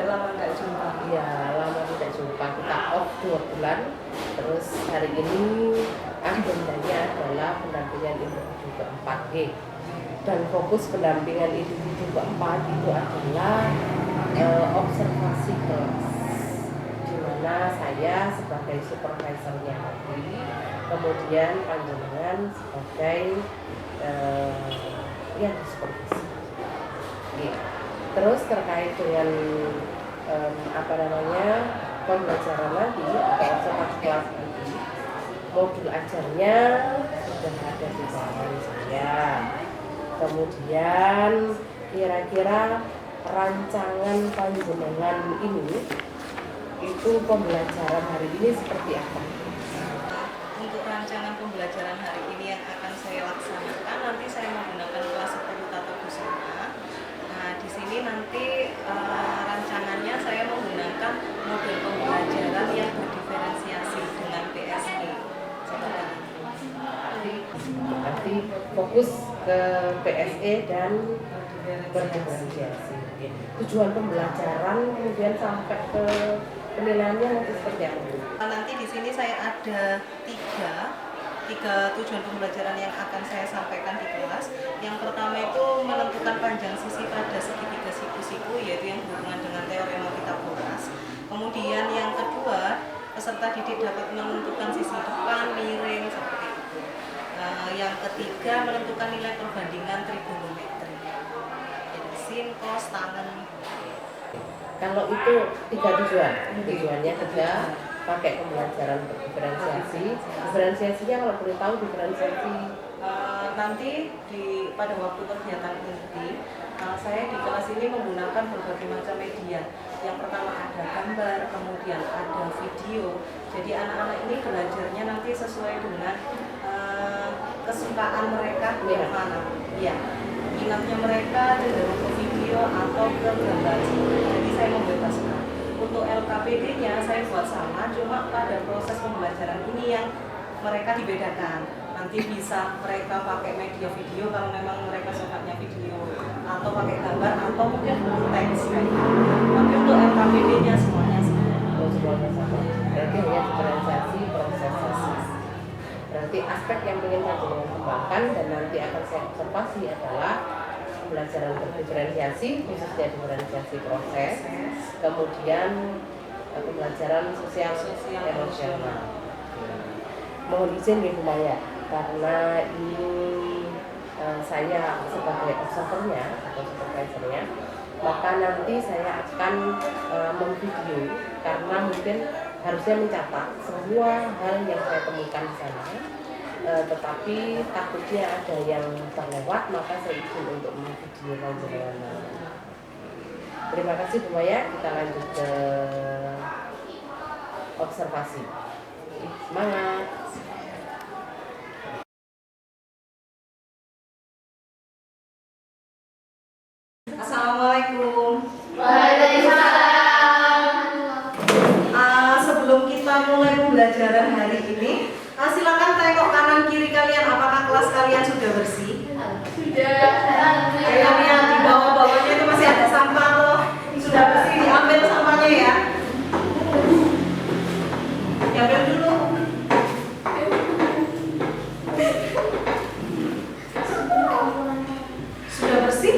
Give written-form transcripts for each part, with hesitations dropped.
Udah lama nggak jumpa. Iya, lama tidak jumpa. Kita off 2 bulan. Terus hari ini agendanya adalah pendampingan individu keempat. Dan fokus pendampingan individu keempat itu adalah observasi kelas, di mana saya sebagai supervisornya tadi, kemudian panjenengan sebagai yang supervisi. Terus terkait dengan pembelajaran nanti atau observasi kelas nanti, modul ajarnya sudah ada di tangan saya. Kemudian kira-kira rancangan panjenengan ini itu pembelajaran hari ini seperti apa? Untuk rancangan pembelajaran hari ini yang akan saya laksanakan, nanti saya menggunakan kelas 10 tata busana. Nah, di sini nanti rancangannya saya menggunakan model pembelajaran yang berdiferensiasi dengan PSE. Nanti fokus ke PSE dan berdiferensiasi. Tujuan pembelajaran kemudian sampai ke penilaiannya nanti seperti apa? Nanti di sini saya ada tiga tujuan pembelajaran yang akan saya sampaikan di kelas. Yang pertama itu menentukan panjang sisi pada segitiga siku-siku, yaitu yang berhubungan dengan teorema Pythagoras. Kemudian yang kedua, peserta didik dapat menentukan sisi depan, miring, seperti itu. Yang ketiga, menentukan nilai perbandingan trigonometri, sin, cos, tangen. Kalau itu 3 tujuan, tujuannya 3 pakai pembelajaran diferensiasi. Diferensiasinya kalau boleh tahu diferensiasi nanti pada waktu kegiatan inti, saya di kelas ini menggunakan berbagai macam media. Yang pertama ada gambar, kemudian ada video. Jadi anak-anak ini belajarnya nanti sesuai dengan kesukaan mereka di mana. Ya, minatnya mereka cenderung ke video atau ke gambar. Jadi saya membebaskan. Untuk LKPD-nya saya buat sama, cuma pada proses pembelajaran ini yang mereka dibedakan. Nanti bisa mereka pakai media video kalau memang mereka sukanya video, atau pakai gambar, atau mungkin buku teks kayak gitu. Tapi untuk LKPD-nya semuanya sama. Berarti hanya diferensiasi prosesasi. Berarti aspek yang ingin saya kembangkan dan nanti akan saya observasi adalah pembelajaran berdiferensiasi, khususnya diferensiasi proses, kemudian pembelajaran sosial emosional. Mohon izin Bu Maya, karena ini saya sebagai observernya atau supervisornya, maka nanti saya akan memvideo, karena mungkin harusnya mencatat semua hal yang saya temukan di sana. Tetapi takutnya ada yang terlewat, maka saya izin untuk memvideo panjenengan. Terima kasih Bu Maya, kita lanjut ke observasi. Semangat. Assalamualaikum. Waalaikumsalam. Sebelum kita mulai pembelajaran hari ini, silakan tengok kanan kiri kalian, apakah kelas kalian sudah bersih? Sudah. Yang di bawah-bawahnya itu masih ada sampah loh. Sudah bersih, diambil sampahnya ya. Diambil dulu. Sudah bersih?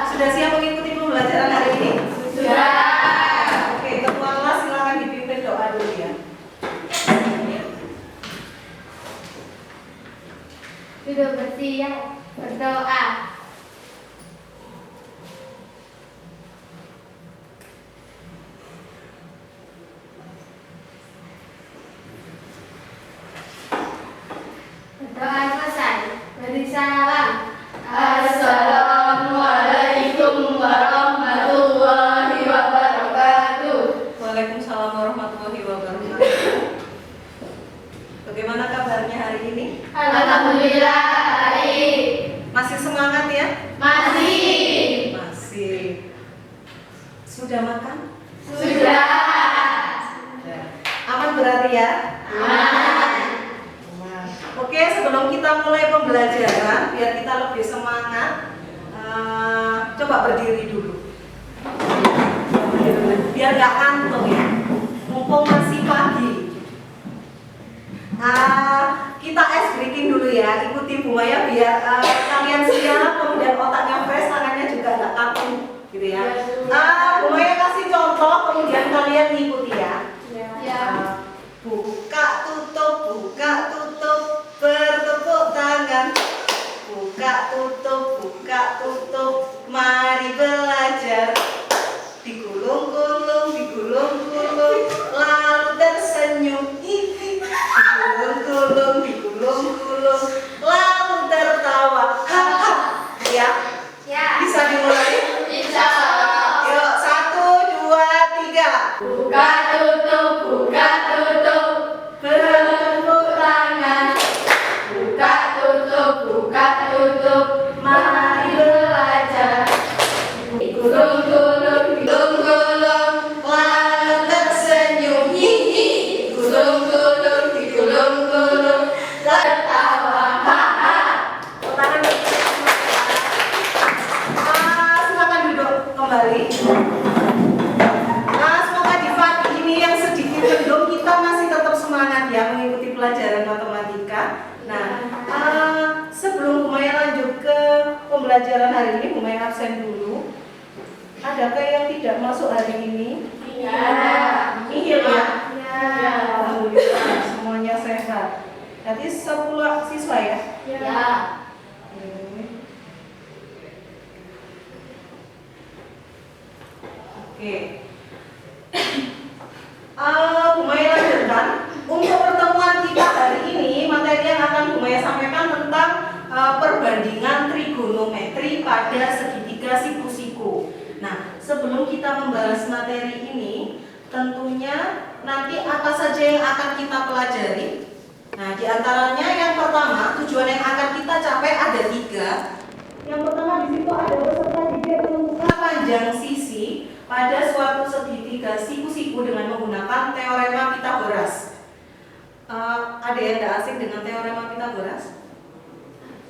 Sudah siap mengikuti pembelajaran hari ini? Sudah. Oke, ketua kelas silakan dipimpin doa dulu ya. Sudah bersih ya. Berdoa. Berdoa selesai. Beri salam. Assalamualaikum warahmatullahi wabarakatuh. Waalaikumsalam warahmatullahi wabarakatuh. Bagaimana kabarnya hari ini? Alhamdulillah baik. Masih semangat ya? Masih. Sudah makan? Sudah. Aman berarti ya? Aman. Oke, sebelum kita mulai pembelajaran, biar kita lebih semangat, coba berdiri dulu. biar nggak ngantuk ya, mumpung masih pagi. Kita ice breaking dulu ya, ikuti Bu Maya biar kalian siap, kemudian otaknya fresh, tangannya juga nggak kaku gitu ya. Bu Maya kasih contoh, kemudian kalian ikuti ya. Buka tutup, bertepuk tangan. Buka tutup, mari belajar. Digulung-gulung, lalu tersenyum. Digulung-gulung, lalu tertawa. Haha. Ya, bisa dimulai? Bisa. Yuk, 1, 2, 3. Buka tutup, bertepuk tangan. Buka tutup, mari belajar. Gulung-gulung, Lalu tersenyum. digulung-gulung, tertawa. Tangan silakan duduk kembali. Semoga di pagi ini yang sedikit mendung kita masih tetap semangat ya mengikuti pelajaran matematika. Sebelum Bu Maya lanjut ke pembelajaran hari ini, Bu Maya absen dulu. Adakah yang tidak masuk hari ini? Nihil ya? Alhamdulillah, semuanya sehat. Jadi 10 siswa ya? Oke. Bu Maya lanjutkan. Untuk pertemuan kita hari ini, materi yang akan Bu Maya sampaikan tentang perbandingan trigonometri pada segitiga siku-siku. Nah, sebelum kita membahas materi ini, tentunya nanti apa saja yang akan kita pelajari. Nah, diantaranya yang pertama, tujuan yang akan kita capai ada 3. Yang pertama di situ ada peserta didik menentukan panjang sisi pada suatu segitiga siku-siku dengan menggunakan teorema Pythagoras. Ada yang tidak asing dengan teorema Pythagoras?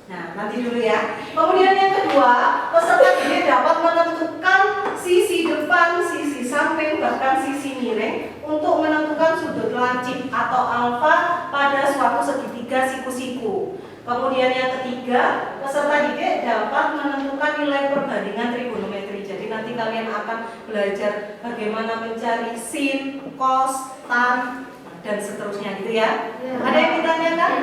Nah, nanti dulu ya. Kemudian yang kedua, peserta didik dapat menentukan sisi depan, sisi samping, bahkan sisi miring untuk menentukan sudut lancip atau alfa pada suatu segitiga siku-siku. Kemudian yang ketiga, peserta didik dapat menentukan nilai perbandingan trigonometri. Jadi nanti kalian akan belajar bagaimana mencari sin, cos, tan, dan seterusnya gitu ya. Ada yang ditanyakan?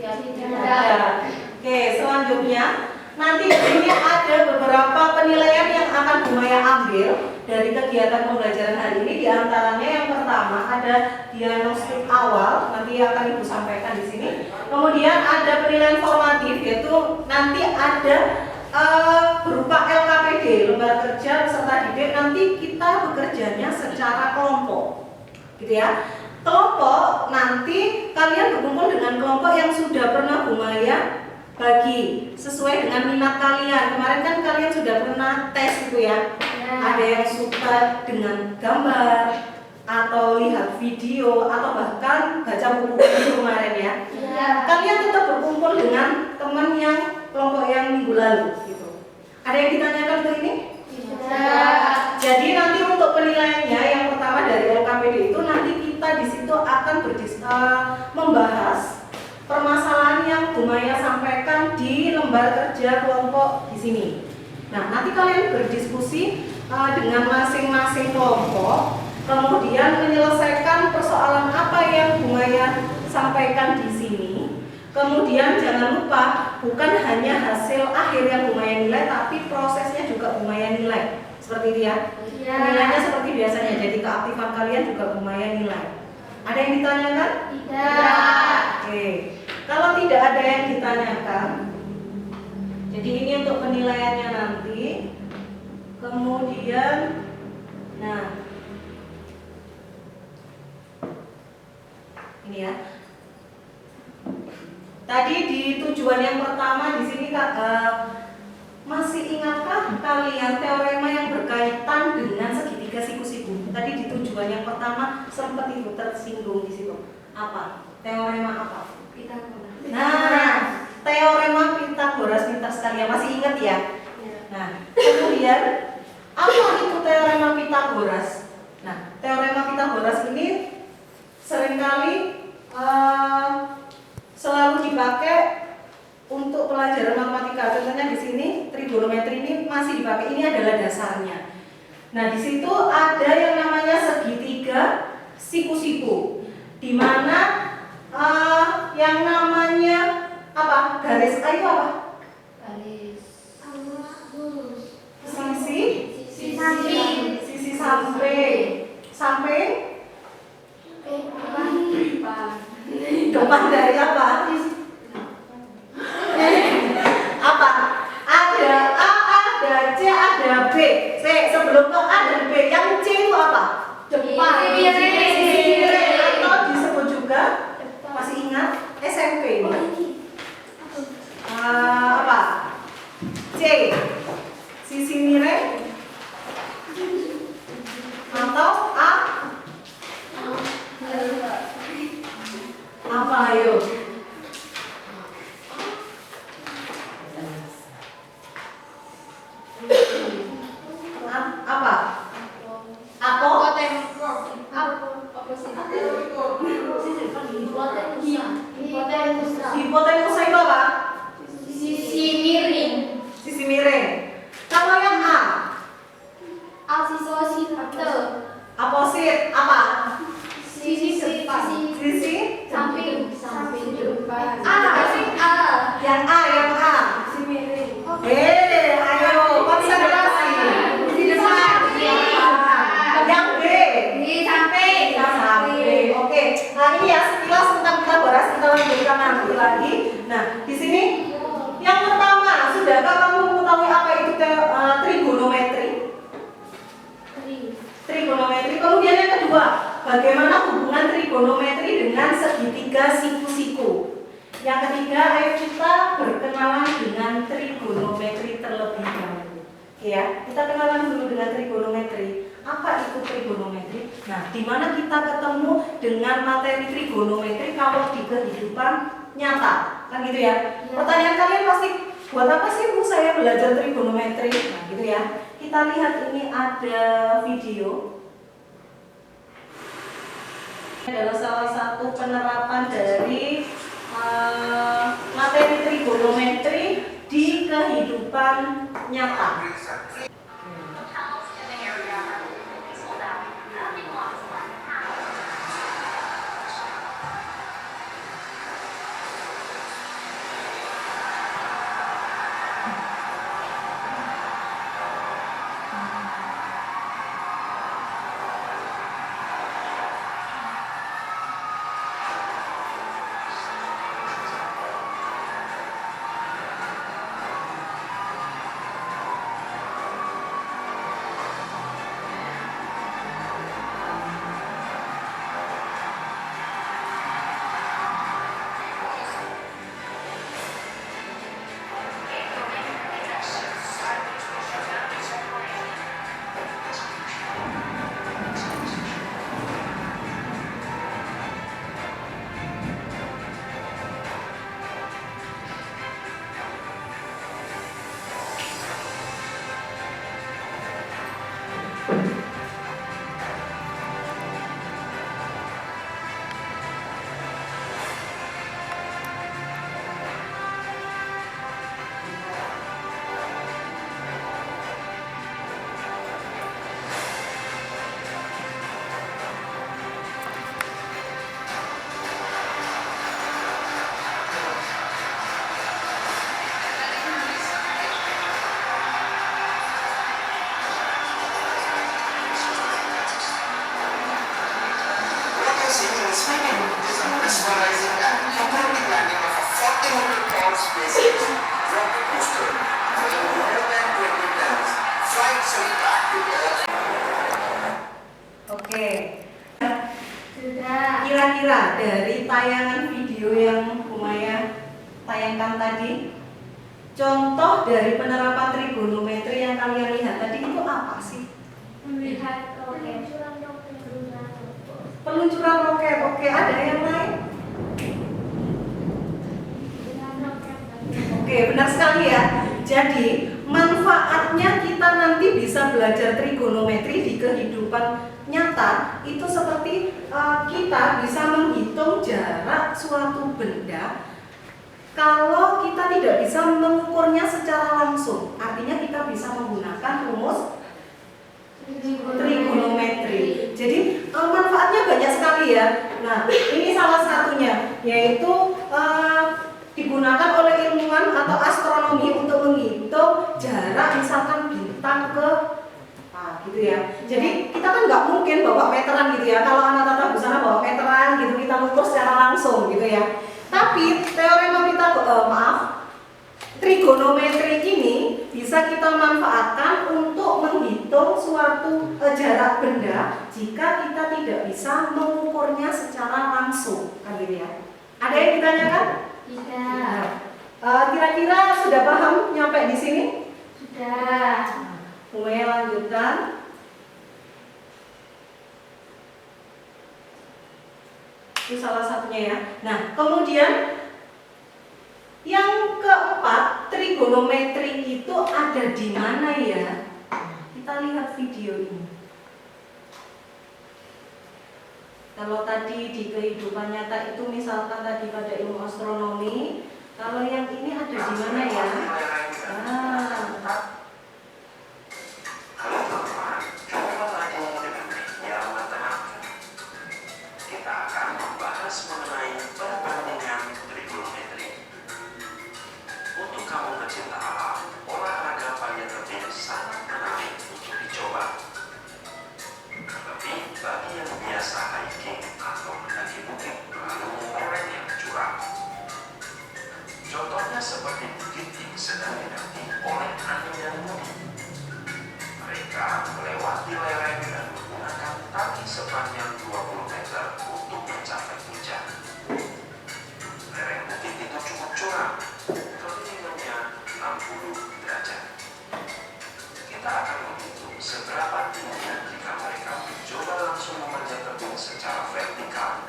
Ada. Oke, selanjutnya nanti di sini ada beberapa penilaian yang akan Bu Maya ambil dari kegiatan pembelajaran hari ini. Di antaranya yang pertama ada diagnostik awal, nanti akan Ibu sampaikan di sini. Kemudian ada penilaian formatif, yaitu nanti ada berupa LKPD, lembar kerja peserta didik. Nanti kita bekerjanya secara kelompok, gitu ya. Kelompok nanti kalian berkumpul dengan kelompok yang sudah pernah Bu Maya bagi sesuai dengan minat kalian. Kemarin kan kalian sudah pernah tes itu ya. Ada yang suka dengan gambar atau lihat video atau bahkan baca buku kemarin ya. Kalian tetap berkumpul dengan teman yang kelompok yang minggu lalu gitu. Ada yang ditanyakan ke ini? Jadi nanti untuk penilaiannya yang pertama dari LKPD itu nanti kita di situ akan membahas permasalahan yang Bu Maya sampaikan di lembar kerja kelompok di sini. Nah, nanti kalian berdiskusi dengan masing-masing kelompok, kemudian menyelesaikan persoalan apa yang Bu Maya sampaikan di sini. Kemudian jangan lupa, bukan hanya hasil akhir yang Bu Maya nilai, tapi prosesnya juga Bu Maya nilai. Seperti itu ya? Nilainya seperti biasanya, jadi keaktifan kalian juga Bu Maya nilai. Ada yang ditanyakan? Tidak. Oke. Kalau tidak ada yang ditanyakan, jadi ini untuk penilaiannya nanti. Kemudian, nah, ini ya. Tadi di tujuan yang pertama di sini masih ingatkah kalian teorema yang berkaitan dengan segitiga siku-siku? Tadi di tujuan yang pertama sempat Ibu tersinggung di situ. Apa? Teorema apa? Pythagoras. Nah, teorema Pythagoras pintar sekali ya, masih ingat ya? Nah, kemudian apa itu teorema Pythagoras? Nah, Pythagoras ini seringkali selalu dipakai untuk pelajaran matematika. Contohnya di sini trigonometri ini masih dipakai. Ini adalah dasarnya. Nah, di situ ada yang namanya segitiga siku-siku, di mana yang namanya apa? Garis A itu apa? Sisi samping depan dari apa? Apa? Ada A, ada C, ada B. Sebelum ke A dan B, yang C itu apa? Depan. Sisi miring atau disebut juga, masih ingat SMP ini. Apa? C, sisi miring atau A? Apa ayo? Apa? Hipotenusa itu apa? Sisi miring. Sisi miring. Kalau yang A? Aposit apa? Sisi depan. Sisi Samping depan. yang A. Sisi miring. Ayo konsentrasi. Yang B. Samping. Oke. Nah, ini ya sekilas tentang Pythagoras, kita lanjutkan nanti lagi. Nah, di sini yang pertama, sudahkah kamu mengetahui apa itu trigonometri? Trigonometri. Kemudian yang kedua, bagaimana hubungan trigonometri dengan segitiga siku-siku? Yang ketiga, ayo kita berkenalan dengan trigonometri terlebih dahulu. Oke ya, kita kenalan dulu dengan trigonometri. Apa itu trigonometri? Nah, di mana kita ketemu dengan materi trigonometri kalau di kehidupan nyata? Kan gitu ya. Pertanyaan kalian pasti, buat apa sih Bu saya belajar trigonometri? Nah, gitu ya. Kita lihat ini ada video. Ini adalah salah satu penerapan dari materi trigonometri di kehidupan nyata. Oke. Sudah. Kira-kira dari tayangan video yang Bu Maya tayangkan tadi, contoh dari penerapan trigonometri yang kalian lihat tadi itu apa sih? Melihat Peluncuran roket. Oke, ada yang lain? Oke, benar sekali ya. Jadi manfaatnya kita nanti bisa belajar trigonometri di kehidupan nyata itu seperti kita bisa menghitung jarak suatu benda kalau kita tidak bisa mengukurnya secara langsung. Artinya kita bisa menggunakan rumus trigonometri. Jadi manfaatnya banyak sekali ya. Nah, ini salah satunya yaitu digunakan oleh ilmuwan atau astronomi untuk menghitung jarak misalkan bintang ke gitu ya. Jadi kita kan nggak mungkin bawa meteran gitu ya. Kalau anak tata busana bawa meteran gitu kita ukur secara langsung gitu ya. Tapi teorema trigonometri ini bisa kita manfaatkan untuk menghitung suatu jarak benda jika kita tidak bisa mengukurnya secara langsung, kan gitu ya. Ada yang ditanyakan? Tidak. Kira-kira sudah paham nyampe di sini? Sudah. Mulai lanjutkan. Itu salah satunya ya. Nah, kemudian yang keempat, trigonometri itu ada di mana ya? Kita lihat video ini. Kalau tadi di kehidupan nyata itu misalkan tadi pada ilmu astronomi, kalau yang ini ada di mana ya? Kita akan membahas mengenai perbandingan trigonometri. Untuk kamu pecinta alam, olahraga panjat tebing sangat menarik untuk dicoba. Terlebih bagi yang biasa hiking atau mendaki bukit lalu lereng yang curam. Contohnya seperti bukit yang sedang didaki oleh angin dan bumi. Mereka melewati lereng dan menggunakan tali sepanjang 20 meter untuk mencapai puncak. Lereng bukit itu cukup curam, ketinggiannya 60 derajat. Kita akan menghitung seberapa tinggi jika mereka mencoba langsung memanjat tebing secara vertikal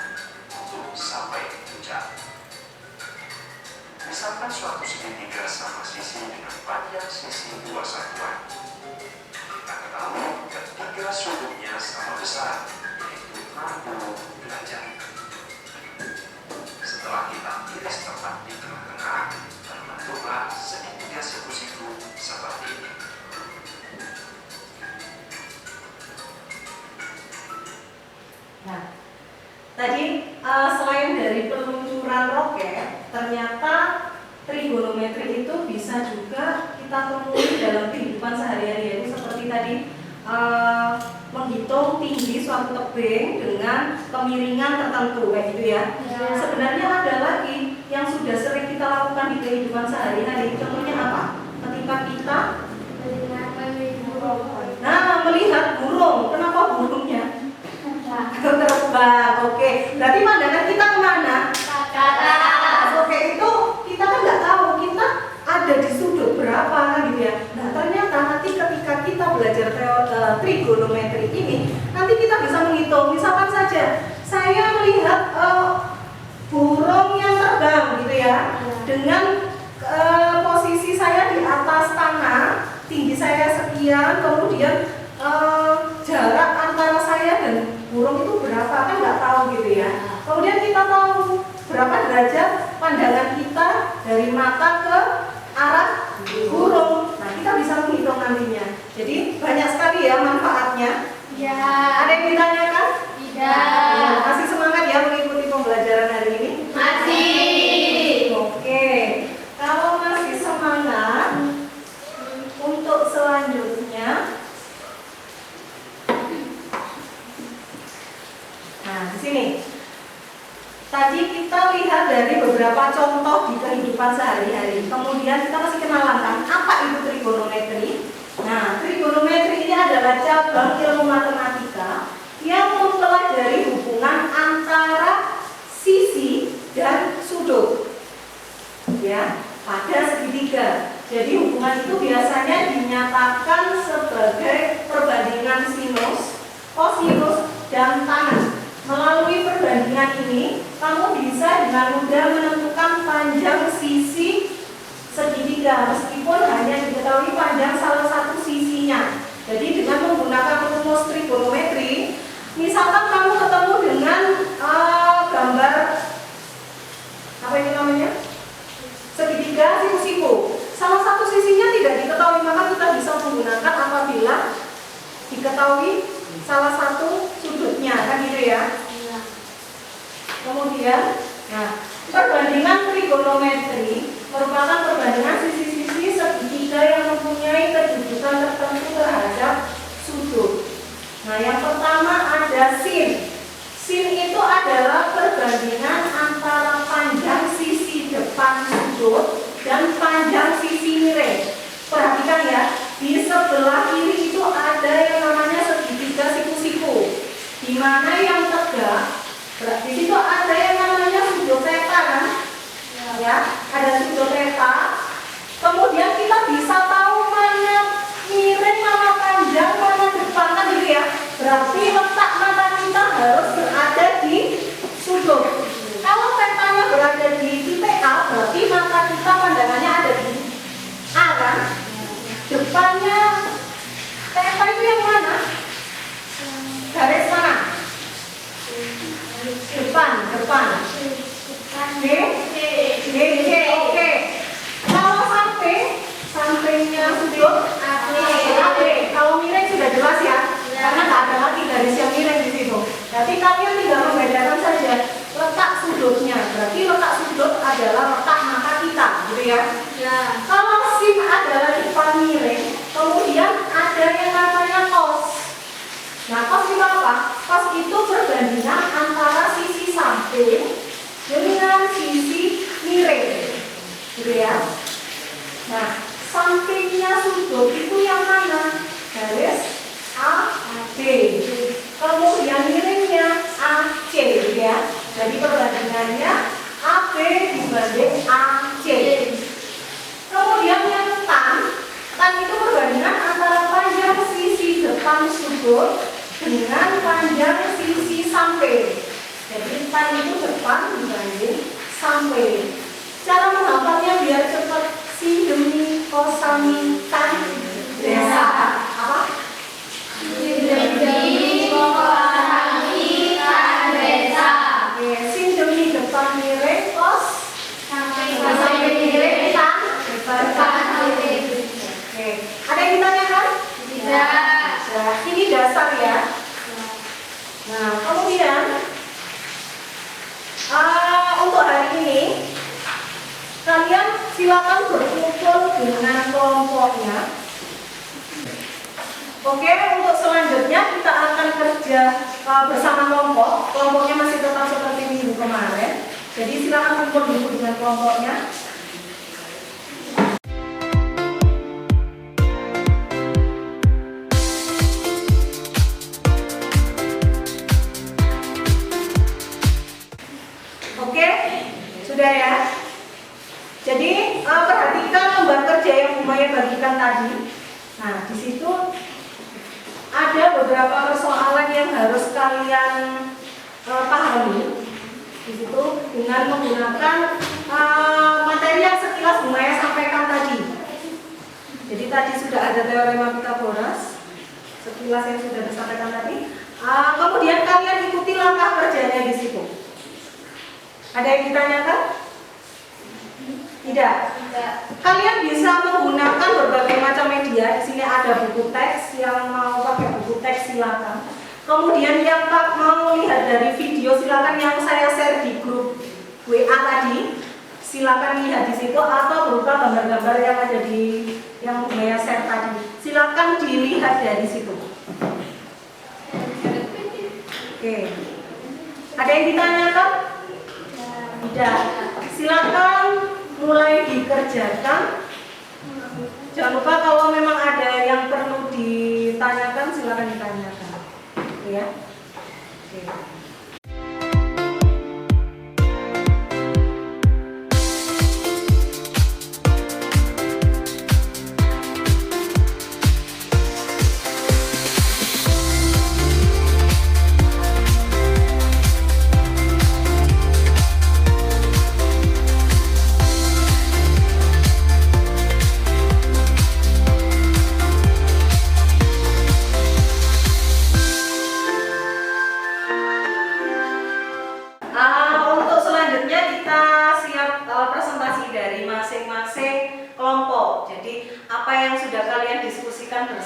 untuk sampai ke puncak. Misalkan suatu segitiga sama sisi dengan panjang sisi 2 satuan. Kita ketahui ketiga sudutnya sama besar, yaitu 60 derajat. Setelah kita iris tepat di tengah-tengah, terbentuklah segitiga siku-siku seperti ini. Nah, tadi selain dari peluncuran roket, ternyata trigonometri itu bisa juga kita temui dalam kehidupan sehari-hari, yaitu seperti tadi menghitung tinggi suatu tebing dengan kemiringan tertentu kayak gitu ya. Sebenarnya ada lagi yang sudah sering kita lakukan di kehidupan sehari-hari. Contohnya apa? Ketika kita melihat burung. Kenapa burungnya terbang? Oke, berarti pandangan kita kemana? Ke atas. Oke, itu kita kan nggak tahu kita ada di sudut berapa kan gitu ya. Nah, ternyata nanti ketika kita belajar trigonometri ini, nanti kita bisa menghitung. Misalkan saja saya melihat burung yang terbang gitu ya, dengan posisi saya di atas tanah, tinggi saya sekian, kemudian jarak antara saya dan burung itu berapa, kan nggak tahu gitu ya. Kemudian kita tahu berapa derajat pandangan kita dari mata ke arah burung. Nah, kita bisa menghitung nantinya. Jadi banyak sekali ya manfaatnya. Ya. Ada yang ditanyakan? Tidak. Ya, masih semangat ya mengikuti pembelajaran hari ini? Masih. Oke. Kalau masih semangat, untuk selanjutnya, nah di sini. Tadi kita lihat dari beberapa contoh di kehidupan sehari-hari. Kemudian kita masih kenalan kan, apa itu trigonometri? Nah, trigonometri ini adalah cabang ilmu matematika yang mempelajari hubungan antara sisi dan sudut, ya, pada segitiga. Jadi hubungan itu biasanya dinyatakan sebagai perbandingan sinus, kosinus, dan tan. Melalui perbandingan ini, kamu bisa dengan mudah menentukan panjang sisi segitiga meskipun meskipun hanya diketahui panjang salah satu sisinya. Jadi dengan menggunakan rumus trigonometri, misalkan kamu ketemu dengan gambar apa ini namanya? Segitiga siku-siku. Salah satu sisinya tidak diketahui, maka kita bisa menggunakan apabila diketahui salah satu sudutnya, kan gitu ya. Kemudian, nah, perbandingan trigonometri merupakan perbandingan sisi-sisi segitiga yang mempunyai kedudukan tertentu terhadap sudut. Nah, yang pertama ada sin. Sin itu adalah perbandingan antara panjang sisi depan sudut dan panjang sisi miring. Perhatikan ya, di sebelah kiri itu ada yang namanya segitiga siku-siku, di mana yang tegak, di situ ada yang namanya sudut theta kan? Ya, ada sudut theta. Kemudian kita bisa tahu mana miring, mana panjang, mana depan kan gitu ya. Berarti letak mata kita harus berada di sudut. Kalau tetanya berada di titik A, berarti mata kita pandangannya ada di A kan? Depannya theta itu yang mana? Garis mana? Depan. D, oke. Kalau sampingnya sudut AB. Kalau miring sudah jelas ya, karena nggak ada lagi garis yang miring di situ. Jadi kalian tinggal membedakan saja letak sudutnya. Berarti letak sudut adalah letak mata kita, gitu ya. Kalau sin adalah depan miring, kemudian ada yang namanya cos. Nah, cos itu apa? Cos itu perbandingan antara sisi samping dengan sisi miring, gitu ya. Nah, sampingnya sudut itu yang mana? Garis AB. Kemudian miringnya AC, gitu ya. Jadi perbandingannya AB dibanding AC. Kemudian yang tan itu perbandingan antara panjang sisi depan sudut dengan panjang sisi samping. Jadi tan itu depan dibanding samping. Cara menghafalnya biar cepat, sin demi kosami tan desa apa? Sin demi kosami tan desa. Sin demi depan miring, kos samping miring, tan depan miring. Oke, ada yang ditanyakan? Tidak. Nah, ini dasar ya. Nah, kemudian untuk hari ini kalian silakan berkumpul dengan kelompoknya. Oke, untuk selanjutnya kita akan kerja bersama kelompok. Kelompoknya masih tetap seperti minggu kemarin. Jadi silakan kumpul dulu dengan kelompoknya. Oke, sudah ya. Jadi perhatikan lembar kerja yang Bu Maya bagikan tadi. Nah, di situ ada beberapa persoalan yang harus kalian pahami. Di situ dengan menggunakan materi yang sekilas Bu Maya sampaikan tadi. Jadi tadi sudah ada teorema Pitagoras, sekilas yang sudah disampaikan tadi. Kemudian kalian ikuti langkah kerjanya di situ. Ada yang ditanyakan? Tidak. Kalian bisa menggunakan berbagai macam media. Di sini ada buku teks, yang mau pakai buku teks silakan. Kemudian yang mau lihat dari video silakan, yang saya share di grup WA tadi, silakan lihat di situ, atau berupa gambar-gambar yang ada di yang saya share tadi. Silakan dilihat dari situ. Oke. Ada yang ditanyakan? Tidak. Silakan mulai dikerjakan. Jangan lupa kalau memang ada yang perlu ditanyakan, silakan ditanyakan. Ya. Oke.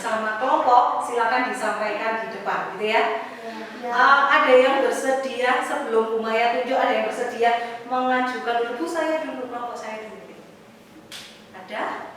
bersama kelompok, silakan disampaikan di depan, gitu ya. Ada yang bersedia sebelum Bu Maya tunjuk, ada yang bersedia mengajukan dulu, Bu saya dulu, kelompok saya dulu. Ada?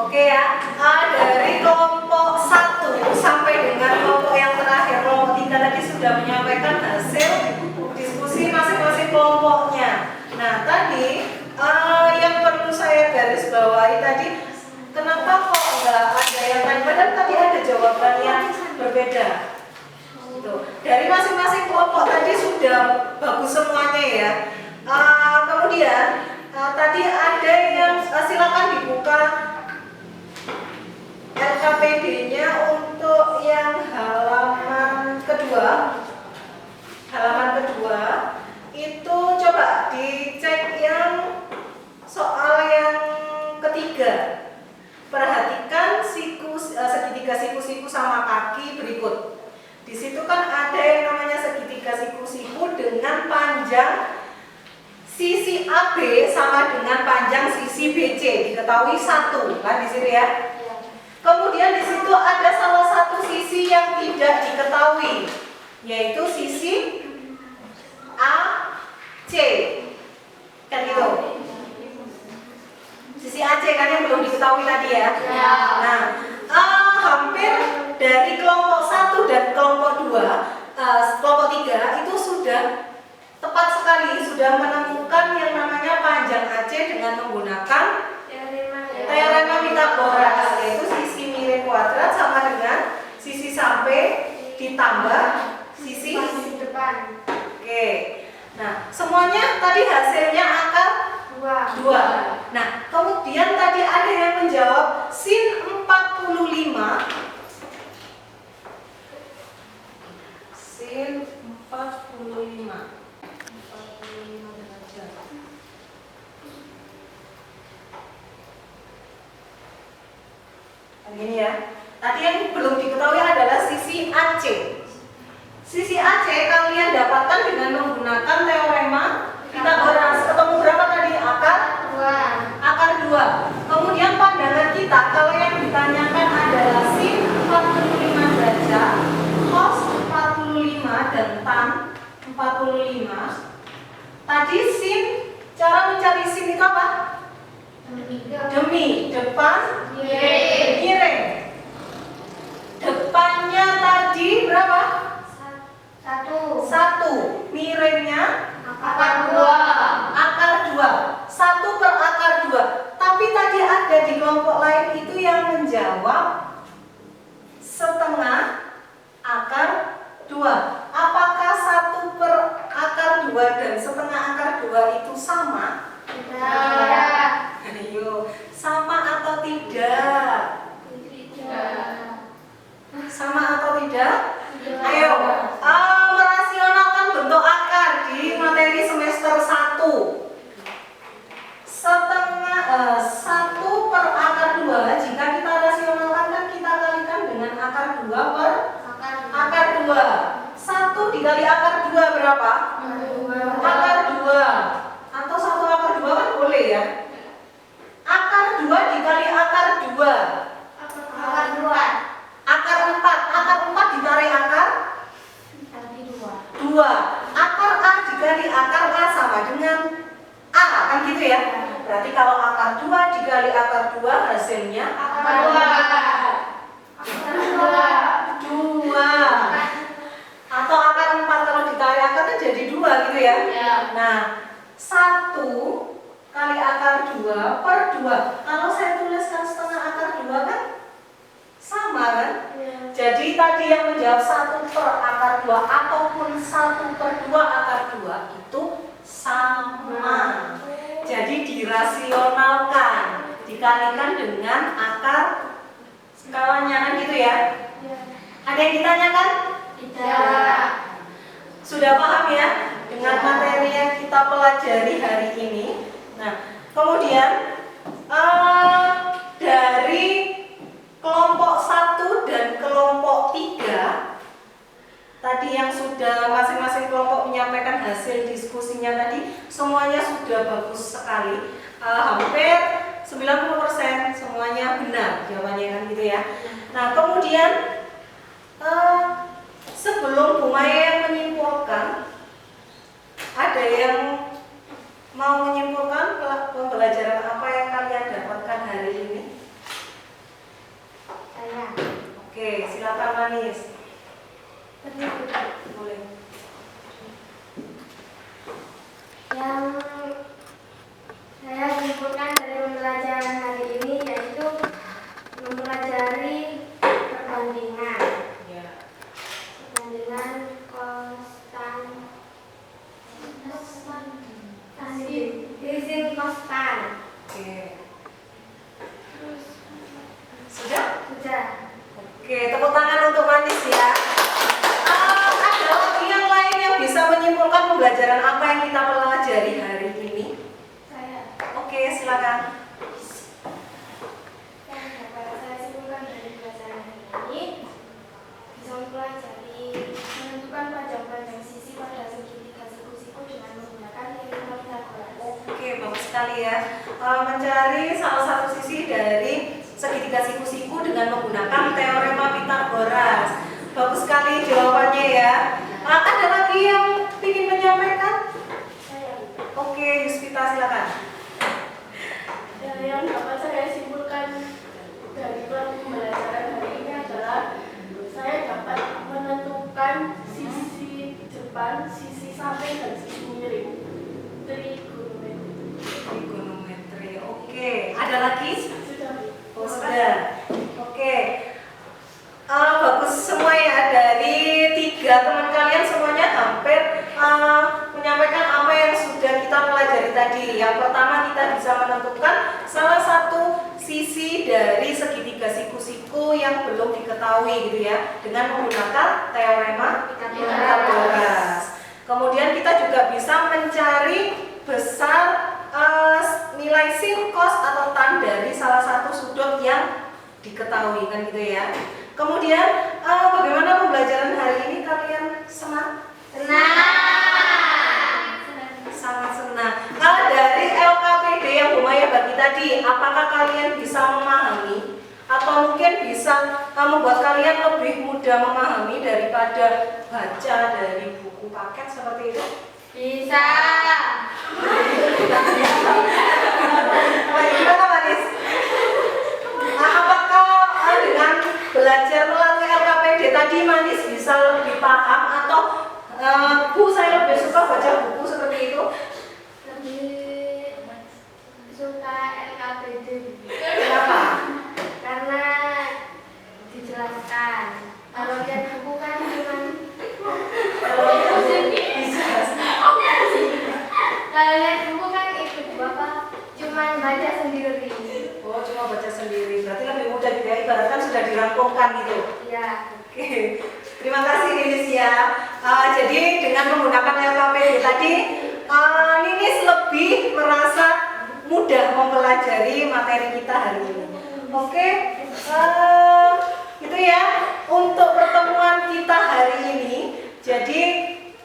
Oke ya, dari kelompok 1 sampai dengan kelompok yang terakhir, kelompok 3 tadi sudah menyampaikan hasil diskusi masing-masing kelompoknya. Nah tadi yang perlu saya garis bawahi tadi, kenapa kok nggak ada yang tanya, padahal tadi ada jawaban yang berbeda. Dari masing-masing kelompok tadi sudah bagus semuanya ya. Kemudian tadi ada yang silakan dibuka LKPD-nya untuk yang halaman kedua. Halaman kedua itu coba dicek yang soal yang ketiga. Perhatikan segitiga siku-siku sama kaki berikut. Di situ kan ada yang namanya segitiga siku-siku dengan panjang sisi AB sama dengan panjang sisi BC, diketahui 1 kan di sini ya. Kemudian di situ ada salah satu sisi yang tidak diketahui, yaitu sisi AC. Kan gitu. Sisi AC kan yang belum diketahui tadi ya. Nah, hampir dari kelompok 1 dan kelompok 2, kelompok 3 itu sudah tepat sekali, sudah menemukan yang namanya panjang AC dengan menggunakan teorema Pythagoras, yaitu sisi miring kuadrat sama dengan sisi sampai ditambah sisi depan. Oke. Nah, semuanya tadi hasilnya akar 2. Nah, kemudian tadi ada yang menjawab sin 45. Sin 45 derajat. Ini ya. Tadi yang belum diketahui adalah sisi AC. Sisi AC kalian dapatkan dengan menggunakan teorema Pythagoras. Ketemu berapa tadi? Akar 2. Kemudian pandangan kita kalau yang ditanyakan adalah sin 45 derajat, cos 45 dan tan 45. Tadi sin, cara mencari sin itu apa? Demi, depan, miring. Depannya tadi berapa? 1. Miringnya akar 2. 1 per akar 2. Tapi tadi ada di kelompok lain itu yang menjawab setengah akar 2. Apakah 1 per akar 2 dan setengah akar 2 itu sama? Ayo, sama atau tidak? Sama atau tidak? Ayo, merasionalkan bentuk akar di materi semester 1. Setengah 1 per akar 2, jika kita rasionalkan kan kita kalikan dengan akar 2 per akar 2. 1 dikali akar 2 berapa? Akar 2. Atau 1 akar 2 kan boleh ya? Akar 2 dikali akar 2. Akar 4. Akar 4 dikali akar 2. Akar A dikali akar A sama dengan A, kan gitu ya? Berarti kalau akar 2 dikali akar 2 hasilnya akar 2. Atau akar 4 kalau dikali akar kan jadi 2 gitu ya? Nah, 1 kali akar 2 per 2. Kalau saya tuliskan setengah akar 2 kan sama kan? Jadi tadi yang menjawab 1 per akar 2 ataupun 1 per 2 akar 2 itu sama. Jadi dirasionalkan, dikalikan dengan akar skalanya kan gitu ya? Ada yang ditanyakan? Tidak. Sudah paham ya dengan materi yang kita pelajari hari ini? Nah, kemudian dari kelompok 1 dan kelompok 3 tadi yang sudah masing-masing kelompok menyampaikan hasil diskusinya tadi semuanya sudah bagus sekali. Hampir 90% semuanya benar jawabannya kan gitu ya. Nah, kemudian sebelum Bu Maya yang menyimpulkan, ada yang mau menyimpulkan pembelajaran apa yang kalian dapatkan hari ini? Oke, silakan Manis. Boleh. Yang saya simpulkan dari pembelajaran hari ini yaitu mempelajari perbandingan sin konstan. Oke. Sudah? Oke, tepuk tangan untuk Manis ya. Ada lagi yang lain yang bisa menyimpulkan pembelajaran apa yang kita pelajari hari ini? Oke, silakan. Yang dapat saya simpulkan dari pembelajaran hari ini bisa mempelajari menentukan panjang-panjang sisi pada segitiga siku-siku dengan menggunakan teorema Pythagoras. Oke, bagus sekali ya. Mencari salah satu sisi dari segitiga siku-siku dengan menggunakan teorema Pythagoras. Bagus sekali jawabannya ya. Ada lagi yang ingin menyampaikan? Oke, Yuspita silakan. Yang dapat saya simpulkan dari pembelajaran hari ini adalah saya dapat menentukan sisi depan, sisi samping, dan sisi miring. Trigonometri. Oke, ada lagi? Sudah. Oh, sudah. Oke. Bagus semua ya, dari 3 teman kalian semuanya hampir menyampaikan apa yang sudah kita pelajari tadi. Yang pertama, kita bisa menentukan salah satu sisi dari segitiga siku-siku yang belum diketahui gitu ya, dengan menggunakan teorema Pythagoras. Kemudian kita juga bisa mencari besar nilai sin, cos atau tan dari salah satu sudut yang diketahui kan gitu ya. Kemudian bagaimana pembelajaran hari ini, kalian senang? Senang. Sangat senang. Kalau dari LKPD yang Bu Maya bagi tadi, apakah kalian bisa memahami atau mungkin bisa membuat kalian lebih mudah memahami daripada baca dari buku paket seperti itu? Bisa. Gimana Manis? Nah, apakah dengan belajar melalui LKPD tadi Manis bisa lebih paham atau Bu saya lebih suka baca buku seperti itu? Lebih suka LKPD. Kenapa? Karena dijelaskan. Kalau lihat buku kan cuma kalau lihat buku kan ikut bapak cuma baca sendiri. Oh, cuma baca sendiri. Berarti lebih mudah gitu ya, ibaratkan sudah dirangkumkan gitu. Iya. Oke, terima kasih Ninis ya. Jadi dengan menggunakan LKPD tadi, Ninis lebih merasa mudah mempelajari materi kita hari ini. Oke, itu ya untuk pertemuan kita hari ini. Jadi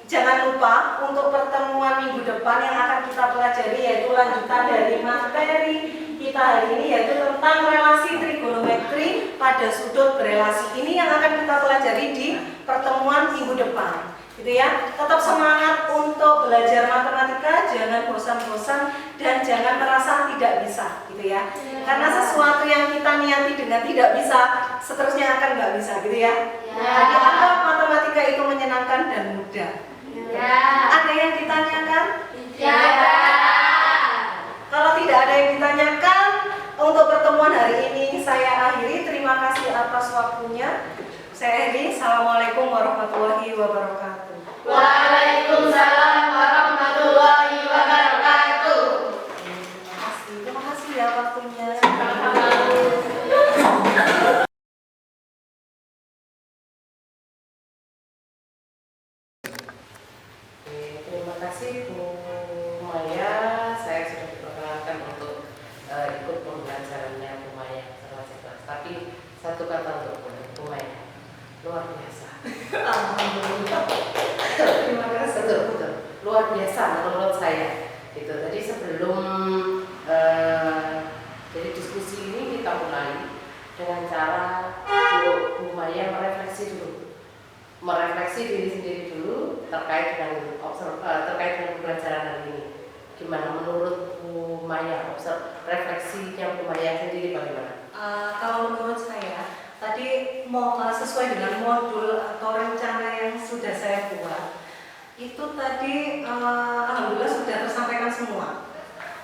jangan lupa untuk pertemuan minggu depan yang akan kita pelajari yaitu lanjutan dari materi kita hari ini yaitu tentang relasi trigonometri pada sudut berelasi. Ini yang akan kita pelajari di pertemuan minggu depan. Gitu ya. Tetap semangat untuk belajar matematika, jangan bosan-bosan dan jangan merasa tidak bisa, gitu ya. Karena sesuatu yang kita niati dengan tidak bisa, seterusnya akan nggak bisa, gitu ya. Jadi anggap matematika itu menyenangkan dan mudah. Ya. Ada yang ditanyakan? Ya. Kalau tidak ada yang ditanyakan, untuk pertemuan hari ini saya akhiri. Terima kasih atas waktunya. Saya akhiri. Assalamualaikum warahmatullahi wabarakatuh. Waalaikumsalam warahmatullahi wabarakatuh. Terima kasih ya waktunya. Terima kasih Bu Maya. Saya sudah diperkenalkan untuk ikut pembelajarannya Bu Maya secara jelas. Tapi satu kata untuk Bu Maya, luar biasa. Terima kasih. Betul, luar biasa menurut saya. Gitu. Jadi sebelum jadi diskusi ini kita mulai dengan cara Bu Maya merefleksi dulu. Merefleksi diri sendiri dulu terkait dengan terkait dengan pembelajaran hari ini. Gimana menurut Bu Maya? Refleksinya Bu Maya sendiri bagaimana? Kalau menurut saya, tadi mau sesuai dengan modul atau rencana yang sudah saya buat, itu tadi alhamdulillah sudah tersampaikan semua.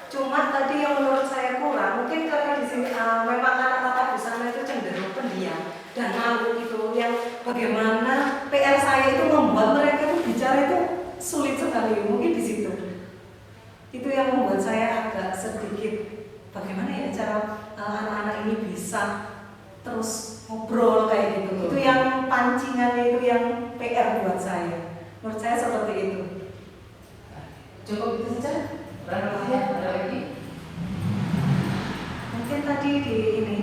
Cuma tadi yang menurut saya kurang, mungkin karena di sini memang anak tata busana itu cenderung pendiam dan malu itu yang bagaimana PR saya itu membuat mereka itu bicara itu sulit sekali, mungkin di situ. Itu yang membuat saya agak sedikit bagaimana ya cara anak-anak ini bisa terus ngobrol kayak gitu. Itu yang pancingannya itu yang PR buat saya. Menurut saya seperti itu. Cukup itu saja. Ada lagi? Mungkin tadi di ini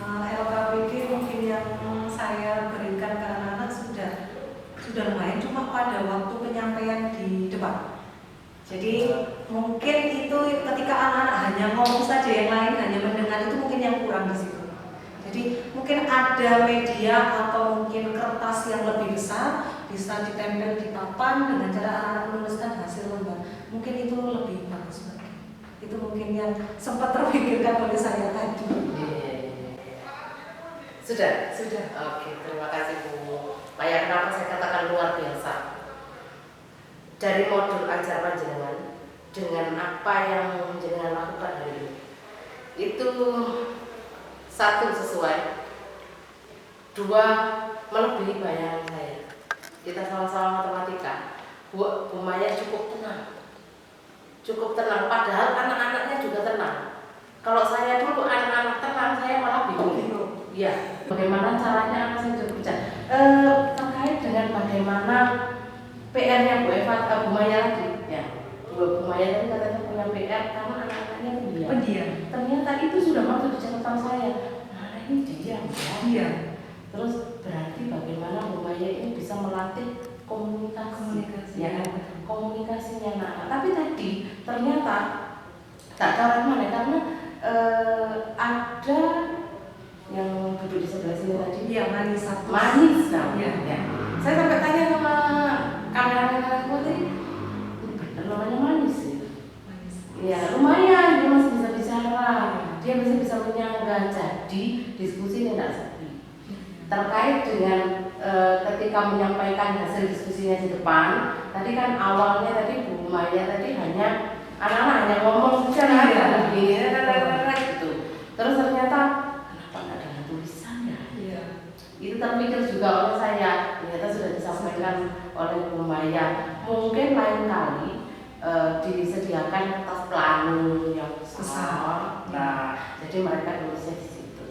LKPD mungkin yang saya berikan ke anak-anak sudah lumayan, cuma pada waktu penyampaian di depan. Jadi mungkin itu ketika anak-anak hanya ngomong saja, yang lain hanya mendengar, itu mungkin yang kurang di situ. Jadi mungkin ada media atau mungkin kertas yang lebih besar bisa ditempel di papan dengan cara anak-anak menuliskan hasil lembar. Mungkin itu lebih bagus lagi. Itu mungkin yang sempat terpikirkan oleh saya tadi. Sudah. Oke, terima kasih Bu Maya. Kenapa saya katakan luar biasa? Dari modul ajar panjenengan dengan apa yang jenengan lakukan hari ini, itu satu sesuai, dua melebihi bayangan saya. Kita sama-sama matematika. Bu Maya cukup tenang. Padahal anak-anaknya juga tenang. Kalau saya dulu anak-anak tenang, saya malah bingung. Iya. Bagaimana caranya anak saya bekerja? Terkait dengan bagaimana PR-nya Bu Maya tadi. Ya. Bu Maya tadi katanya punya PR karena anak-anaknya pendiam. Ternyata itu sudah masuk di catatan saya. Nah, ini diam. Iya. Terus berarti bagaimana Bu Maya ini bisa melatih komunikasi. Ya kan? Komunikasinya anak. Tapi tadi ternyata tak tahu mana karena ada yang duduk di sebelah sini tadi. Iya, manis satu. Manis kan? Iya. Ya. Saya sampai tanya sama kameramen tadi, bener namanya manis ya? Manis. Ya lumayan, dia masih bisa bicara, dia masih bisa menyangga. Jadi diskusi tidak sepi. Terkait dengan ketika menyampaikan hasil diskusinya di depan, tadi kan awalnya tadi Bu Maya tadi hanya anak-anak hanya ngomong saja kan, begini, gitu. Terus ternyata kenapa nggak ada tulisannya? Iya. Itu terpikir juga oleh saya, ternyata sudah disampaikan oleh Bu Maya. Mungkin lain kali disediakan kertas plano yang besar. Nah, jadi mereka tulisnya di situ.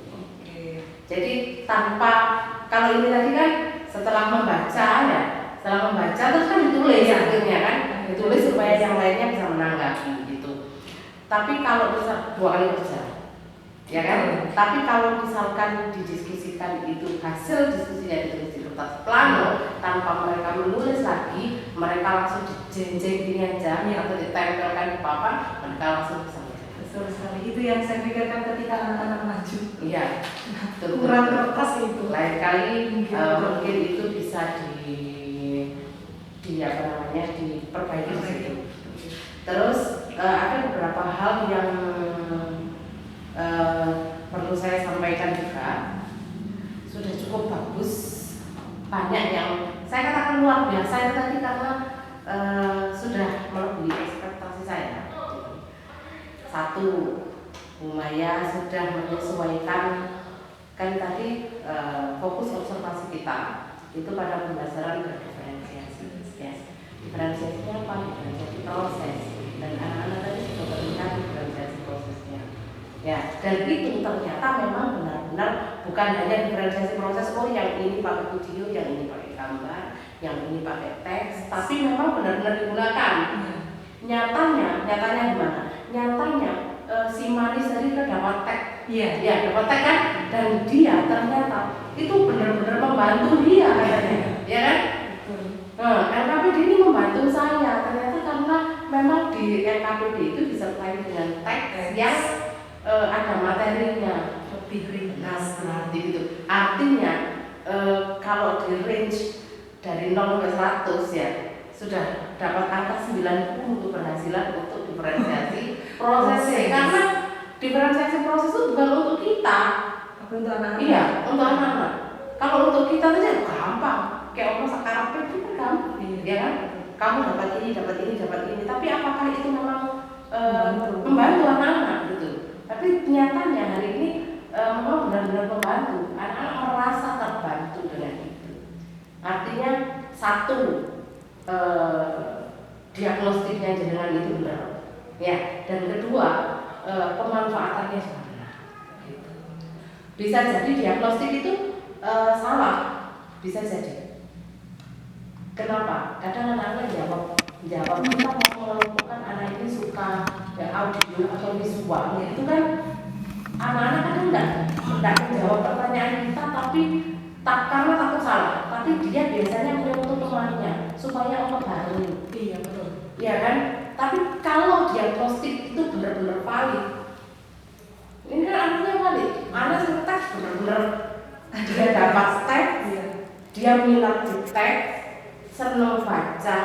Jadi tanpa, kalau ini tadi kan setelah membaca ya, terus kan ditulis akhirnya kan, ditulis supaya yang lainnya bisa menanggapi gitu. Tapi kalau bisa 2 kali kerja, ya kan? Tapi kalau misalkan didiskusikan itu hasil diskusinya ditulis di kertas plano tanpa mereka menulis lagi, mereka langsung dijenjeng gini aja atau ditempelkan di papan, mereka langsung bisa. Betul sekali. Itu yang saya pikirkan ketika anak-anak maju. Iya. Kurang kertas itu. Lain kali mungkin itu bisa apa namanya diperbaiki di situ. Terus ada beberapa hal yang perlu saya sampaikan juga. Sudah cukup bagus. Banyak yang saya katakan luar biasa itu tadi karena sudah melebihi ekspektasi saya. Satu, Bu Maya sudah menyesuaikan, kan tadi fokus observasi kita itu pada pembelajaran berdiferensiasi. Yes. Diferensiasinya apa? Diferensiasi proses, dan anak-anak tadi sudah terlihat diferensiasi prosesnya. Ya, dan itu ternyata memang benar-benar bukan hanya diferensiasi proses, oh yang ini pakai video, yang ini pakai gambar, yang ini pakai teks, tapi memang benar-benar digunakan. Nyatanya gimana? Nyatanya si Manis tadi kan dapat teks, ya dapat teks kan, dan dia ternyata itu benar-benar membantu dia katanya, ya kan? LKPD ini membantu saya ternyata karena memang di LKPD itu bisa disertai dengan teks yang ada materinya Lebih ringkas. gitu. Artinya kalau di range dari 0 sampai 100 ya sudah dapat angka 90 untuk keberhasilan untuk diferensiasi prosesnya. Karena diferensiasi proses itu bukan untuk kita, Tapi untuk anak-anak. iya, untuk anak-anak. Kalau untuk kita saja gampang, kayak orang sekarang itu kan gampang, ya kan? Kamu dapat ini, tapi apakah itu memang membantu anak-anak gitu? Tapi nyatanya hari ini memang benar-benar membantu. Anak-anak merasa terbantu dengan itu. Artinya satu, diagnostiknya jenengan itu benar, ya. Dan kedua, pemanfaatannya juga benar. Bisa jadi diagnostik itu salah, bisa jadi. Kenapa? Kadang anak-anak jawab kita mau mengelompokkan anak ini suka ya, audio atau visual, itu kan anak-anak kan enggak menjawab pertanyaan kita, tapi karena takut salah, tapi dia biasanya menyebut temannya supaya mempengaruhi. Iya betul. Iya kan? Tapi kalau diagnostik itu benar-benar valid. Ini kan anaknya valid. Anak sebentar benar-benar dia dapat teks, dia minat di teks, senang baca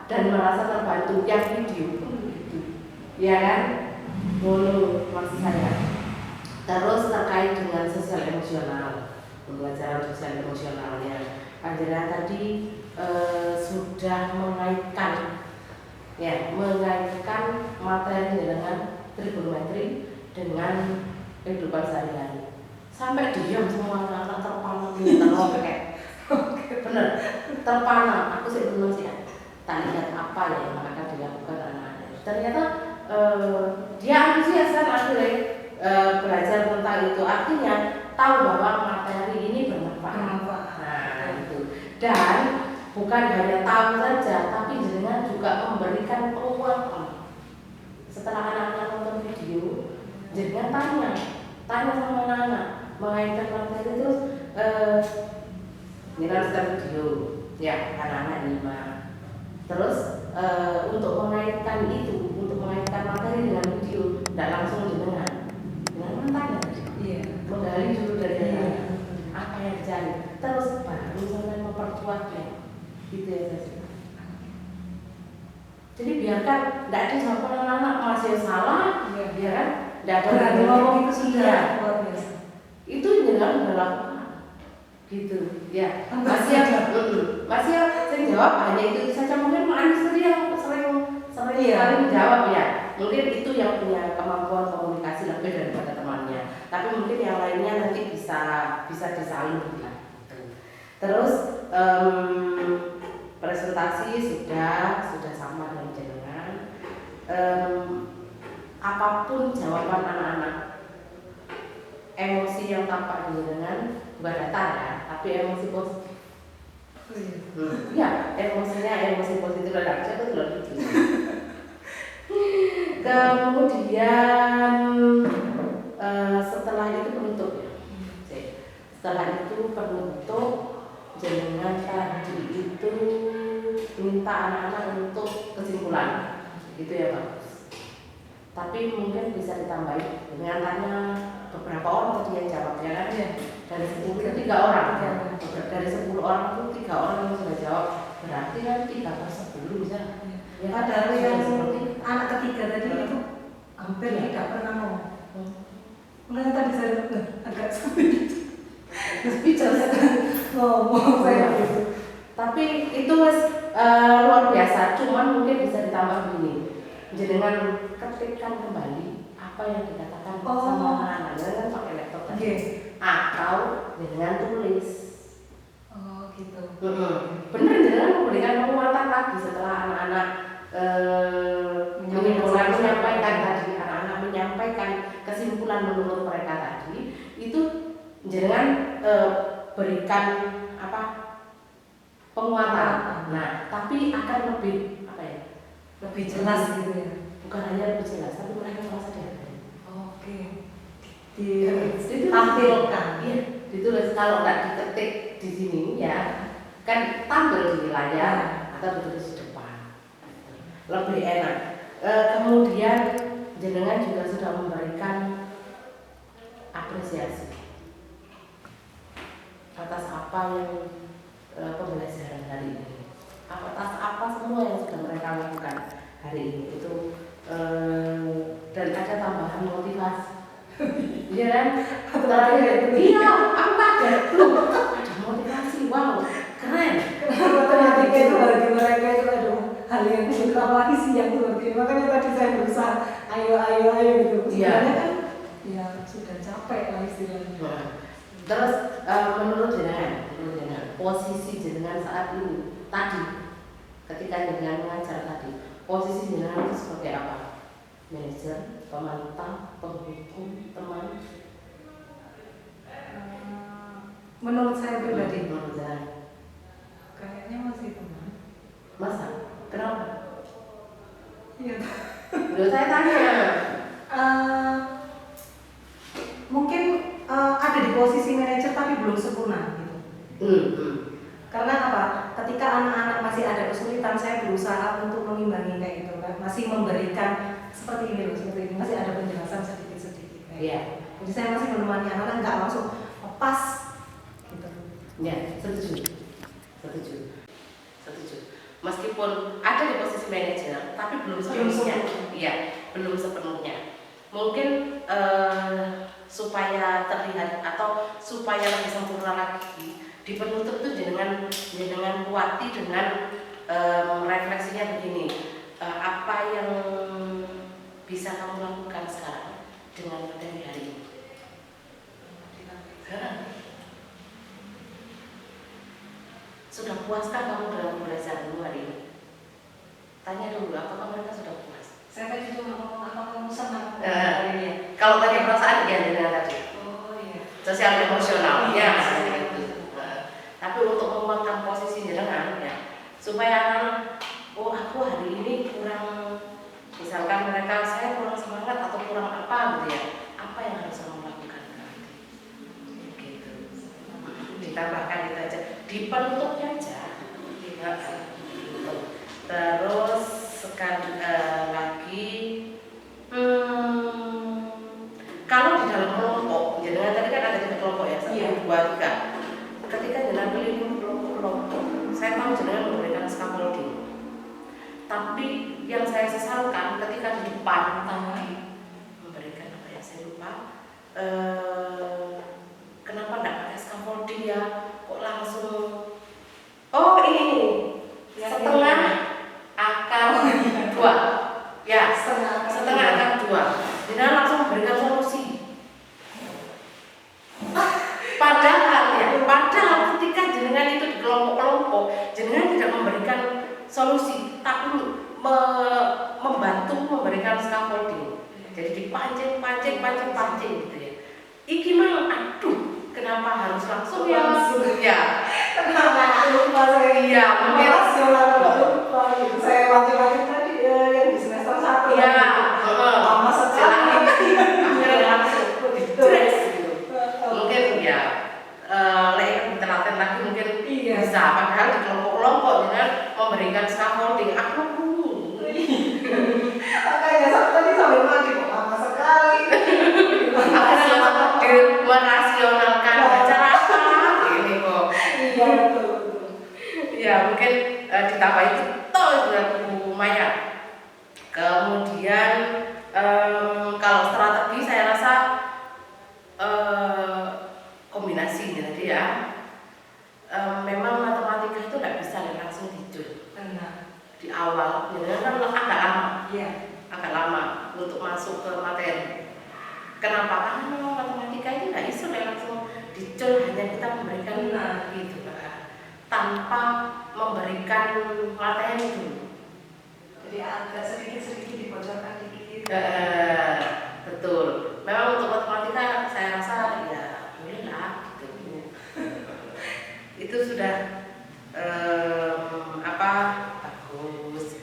dan merasa terbantu. Yang video pun begitu. Iya kan? Dulu maksud saya. Terus terkait dengan sosial emosional, pembelajaran sosial emosionalnya, Angela tadi sudah mengaitkan materi dengan trigonometri dengan kehidupan sehari-hari. Sampai diam semua anak-anak terpana kayak bener terpana. Aku sih belum sih tak lihat apa yang akan dilakukan anak-anak. Ternyata dia antusias kan akhirnya belajar tentang itu, artinya tahu bahwa materi ini bermanfaat. Nah itu. Dan bukan hanya tahu saja, tapi jenengan juga memberikan peluang. Setelah anak-anak nonton video, jenengan tanya sama anak-anak mengaitkan materi terus. Ini kan video, Ya, anak-anak 5. Terus untuk mengaitkan materi dengan video, tidak langsung dengan tanya, menggali dulu dari apa yang dicari, terus baru sampai memperkuatnya, gitu ya guys. Jadi biarkan tidak ada jawaban anak-anak masih salah, ya kan? Tidak ada berani ngomong itu sudah luar biasa. Itu jangan berlaku, gitu, ya. Masih yang saya jawab hanya itu saja, mungkin Anies tadi yang sering sekali menjawab ya. Mungkin itu yang punya kemampuan komunikasi lebih daripada temannya. Tapi mungkin yang lainnya nanti bisa disalin gitu. Terus presentasi sudah sama dengan jenengan. Apapun jawaban anak-anak, emosi yang tampak di jenengan bukan data ya, tapi emosi positif. Ya, emosi positif ada aja itu loh. Kemudian setelah itu penutup ya. Setelah itu penutup, jenengan tadi itu minta anak-anak untuk kesimpulan, gitu ya Pak. Tapi mungkin bisa ditambahin dengan tanya beberapa orang tadi yang jawab ya kan? Dari 10 ke 3 orang. Dari 10 orang itu 3 orang yang sudah jawab. Berarti kan 3/10 bisa. Ya, padahal yang anak ketiga tadi itu hampir tidak pernah ngomong. Mulai tadi saya agak sulit. Speechless ngomong saya gitu. Tapi itu luar biasa. Cuman mungkin bisa ditambah begini. Jenengan ketikkan kembali apa yang dikatakan sama anak-anak. Jangan pakai laptop tadi. Atau jenengan tulis. Oh gitu. Bener, jenengan memberikan penguatan lagi setelah anak-anak menyampaikan tadi, anak-anak menyampaikan kesimpulan menurut mereka tadi, itu jenengan berikan apa penguatan. Nah, tapi akan lebih jelas gitu ya. Bukan hanya lebih jelas, tapi mereka merasa dihargai. Oke. Ditampilkan, iya, ditulis. Kalau nggak diketik di sini ya, kan tampil di layar atau ditulis di depan, lebih enak. Kemudian jenengan juga sudah memberikan apresiasi atas apa yang pembelajaran hari ini, atas apa semua yang sudah mereka lakukan hari ini itu, dan ada tambahan motivasi. Iya kan? Iya, aku kaget loh, ada motivasi, wow, keren. Kenapa itu bagi mereka itu ada hal yang apalagi sih yang seperti makanya tadi saya berusaha ayo gitu. Sebenarnya kan ya sudah capek lah istilahnya. Terus menurut jenengan posisi jenengan saat ini tadi ketika jenengan mengajar tadi, posisi jenengan itu seperti apa? Manajer, pemantau, penghukum, teman? Menurut saya pribadi, Menurut jenengan kayaknya masih teman. masa? Kenapa? Iya. Menurut saya tanya. Mungkin ada di posisi manajer tapi belum sempurna gitu. Karena apa? Ketika anak-anak masih ada kesulitan, saya berusaha untuk mengimbangi kayak gitu kan, masih memberikan seperti ini loh, seperti ini, masih ada penjelasan sedikit-sedikit. Iya. Jadi saya masih menemani anak-anak, nggak langsung lepas gitu. Ya, setuju. Meskipun ada di posisi manajer, tapi belum sepenuhnya. Iya, belum sepenuhnya. Mungkin supaya terlihat atau supaya lebih sempurna lagi, di penutup itu jenengan kuati dengan refleksinya begini. Apa yang bisa kamu lakukan sekarang dengan materi hari ini? Sudah puaskah kamu dalam pembelajaran hari ini? Tanya dulu, apakah mereka sudah puas? Saya tadi cuma ngomong apa kamu senang hari ini. Kalau tadi perasaan ya dengan tadi. Oh iya. Sosial emosional, ya gitu. Tapi untuk menguatkan posisi jenengan ya, supaya anak, oh aku hari ini kurang, misalkan mereka saya kurang semangat atau kurang apa gitu ya, apa yang harus kamu lakukan nanti? Gitu. Ditambahkan itu aja, di penutupnya aja. Terus sekali lagi, kalau di dalam kelompok, jenengan tadi kan ada tiga kelompok ya, 1, 2, 3. Ketika jenengan keliling kelompok, saya tahu jenengan memberikan scaffolding. Tapi yang saya sesalkan ketika di depan memberikan apa ya, saya lupa. Kenapa tidak pakai scaffolding ya? Kok langsung? Oh ini setengah akar 2. Ya, setengah akar 2. Jenengan langsung memberikan solusi. Padahal ketika jenengan itu di kelompok-kelompok, jenengan tidak memberikan solusi, tapi membantu memberikan scaffolding. Jadi dipancing gitu ya. Iki mang, aduh, kenapa harus langsung ya? Ya. Kenapa lupa saya? Iya, mungkin lupa. Saya wajib tadi yang di semester 1. Iya, lama sekali. akhirnya langsung ditres gitu. Mungkin ya, lain telaten lagi mungkin bisa. Padahal di kelompok-kelompok dengan memberikan scaffolding, aku makanya tadi sambil mandi kok lama sekali. akhirnya langsung merasionalkan cara apa ini kok. Iya betul. Ya mungkin ditambah itu toh sudah lumayan. Kemudian kalau strategi saya rasa kombinasi jadi ya. Memang matematika itu tidak bisa langsung dijun. Di awal, jadi kan agak lama. Iya. Agak lama untuk masuk ke materi. Kenapa? Karena memang matematika itu tidak bisa langsung dijun, hanya kita memberikan gitu tanpa memberikan materi dulu. Jadi agak sedikit dibocorkan dikit. Betul. Memang untuk matematika saya rasa ya boleh lah gitu. Itu sudah bagus.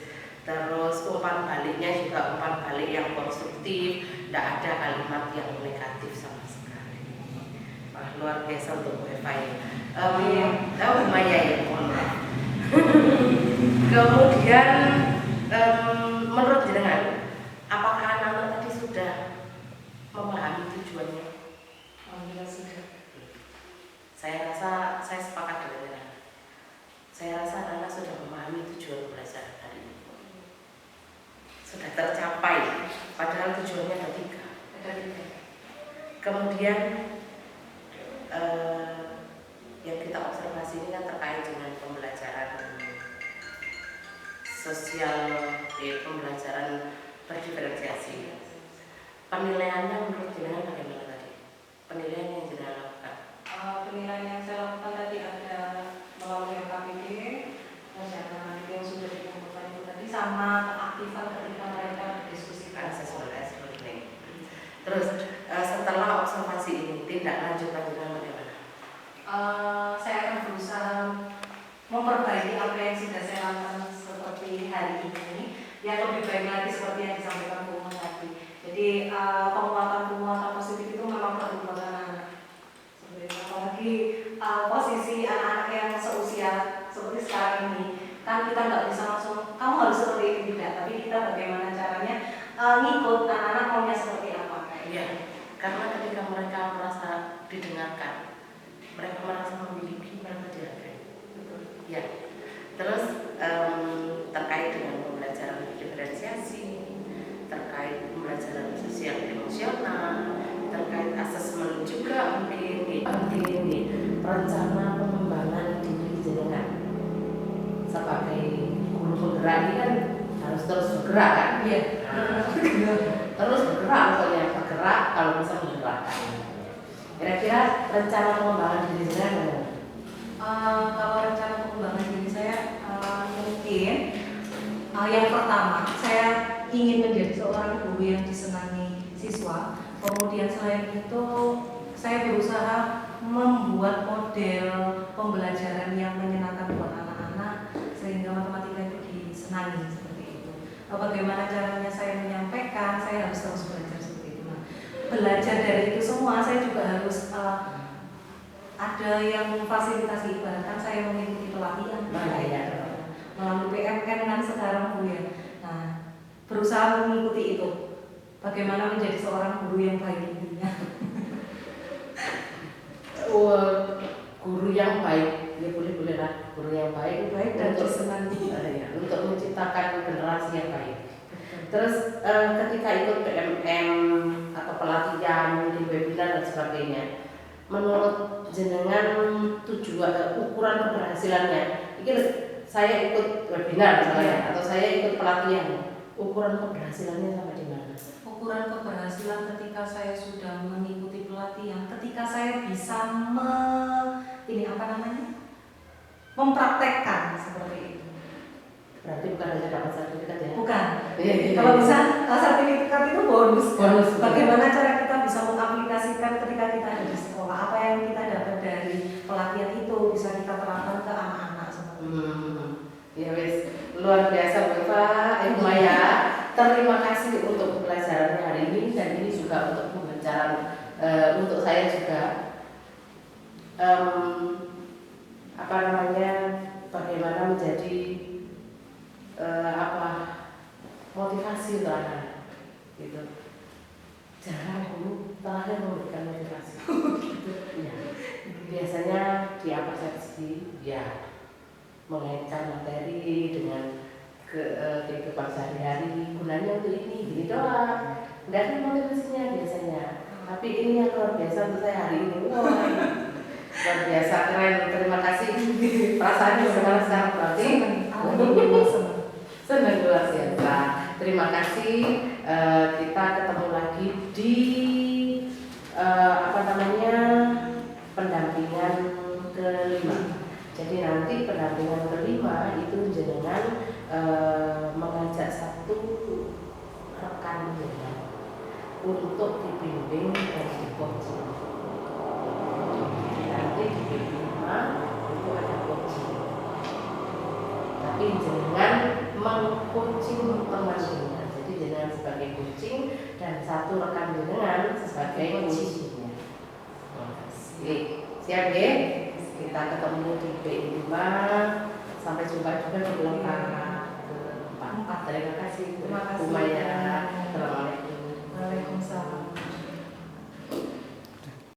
Terus umpan baliknya juga umpan balik yang konstruktif, tidak ada kalimat yang negatif sama sekali. Wah, luar biasa untuk wifi. Lumayan ya, mohon maaf. Kemudian menurut jenengan, apakah anak-anak tadi sudah memahami tujuannya? Alhamdulillah sudah. Saya rasa saya sepakat dengan jenengan. Saya rasa anak-anak sudah memahami tujuan belajar hari ini. Sudah tercapai, padahal tujuannya ada 3. Kemudian yang kita observasi ini kan terkait dengan pembelajaran sosial, pembelajaran berdiferensiasi. Penilaiannya menurut jenengan bagaimana tadi? Penilaian yang jenengan lakukan? Penilaian yang saya lakukan tadi ada melalui KPD, rencana yang sudah dikumpulkan itu tadi, sama keaktifan ketika mereka berdiskusi. Terus setelah observasi ini, tindak lanjut jenengan bagaimana? Saya akan berusaha memperbaiki apa yang sudah saya lakukan seperti hari ini, yang lebih baik lagi seperti yang disampaikan Bu Umar tadi. Jadi penguatan positif itu memang perlu buat anak-anak. Apalagi posisi anak-anak yang seusia seperti sekarang ini, kan kita nggak bisa langsung kamu harus seperti itu, tidak. Tapi kita bagaimana caranya ngikut anak-anak maunya seperti apa. Iya, karena ketika mereka merasa didengarkan, mereka merasa memiliki, mereka dihargai. Ya. Terus terkait dengan pembelajaran diferensiasi, terkait pembelajaran sosial emosional, terkait asesmen juga mungkin penting ini rencana pengembangan diri jenengan sebagai guru penggerak ini kan harus terus bergerak kan? Iya. Terus bergerak, pokoknya bergerak kalau bisa menggerakkan. Kira-kira rencana pengembangan diri jenengan kalau rencana pengembangan diri saya mungkin yang pertama saya ingin menjadi seorang guru yang disenangi siswa. Kemudian selain itu saya berusaha membuat model pembelajaran yang menyenangkan buat anak-anak sehingga matematika itu disenangi seperti itu. Bagaimana caranya saya menyampaikan, saya harus terus belajar seperti itu. Nah, belajar dari itu semua saya juga harus ada yang memfasilitasi, ibaratkan saya mengikuti pelatihan. melalui PMN kan sekarang Bu ya. Nah, berusaha mengikuti itu. Bagaimana menjadi seorang guru yang baik intinya. Guru yang baik, ya boleh lah, guru yang baik Dan untuk disenangi. untuk menciptakan generasi yang baik. Terus ketika ikut PMM atau pelatihan di webinar dan sebagainya, menurut jenengan tujuan ukuran keberhasilannya, ini saya ikut webinar misalnya, atau saya ikut pelatihan, ukuran keberhasilannya sampai di mana? Ukuran keberhasilan ketika saya sudah mengikuti pelatihan, ketika saya bisa mempraktekkan seperti itu. Berarti bukan hanya dapat sertifikat ya? Bukan. Iya. Kalau bisa sertifikat itu bonus. Bonus. Bagaimana cara kita bisa mengaplikasikan ketika kita ada di sekolah, apa yang kita dapat dari pelatihan itu bisa kita terapkan ke anak-anak seperti itu. Ya wis, luar biasa Bapak, Ibu Maya. Terima kasih untuk pembelajarannya hari ini, dan ini juga untuk pembelajaran untuk saya juga. Bagaimana menjadi motivasi untuk anak gitu. Jarang dulu terakhir memberikan motivasi. Ya. Biasanya di persepsi ya mengaitkan materi dengan kehidupan sehari-hari, gunanya untuk ini doang, nggak ada motivasinya biasanya. Tapi ini yang luar biasa untuk saya hari ini. Wah, luar biasa, keren. Terima kasih. Perasaannya bagaimana sekarang berarti? Senang luar biasa. Terima kasih. Kita ketemu lagi di pendampingan kelima. Jadi nanti pendampingan kelima itu jenengan mengajak satu rekan jenengan untuk dibimbing dan di-coaching. Nanti di kelima itu ada coaching. Tapi jenengan meng-coaching teman jenengan. Jadi jenengan sebagai coaching dan satu rekan jenengan sebagai coachingnya. Siap ya? Kita ketemu di B5. Sampai jumpa juga di kelompok keempat. Terima kasih Bu Maya.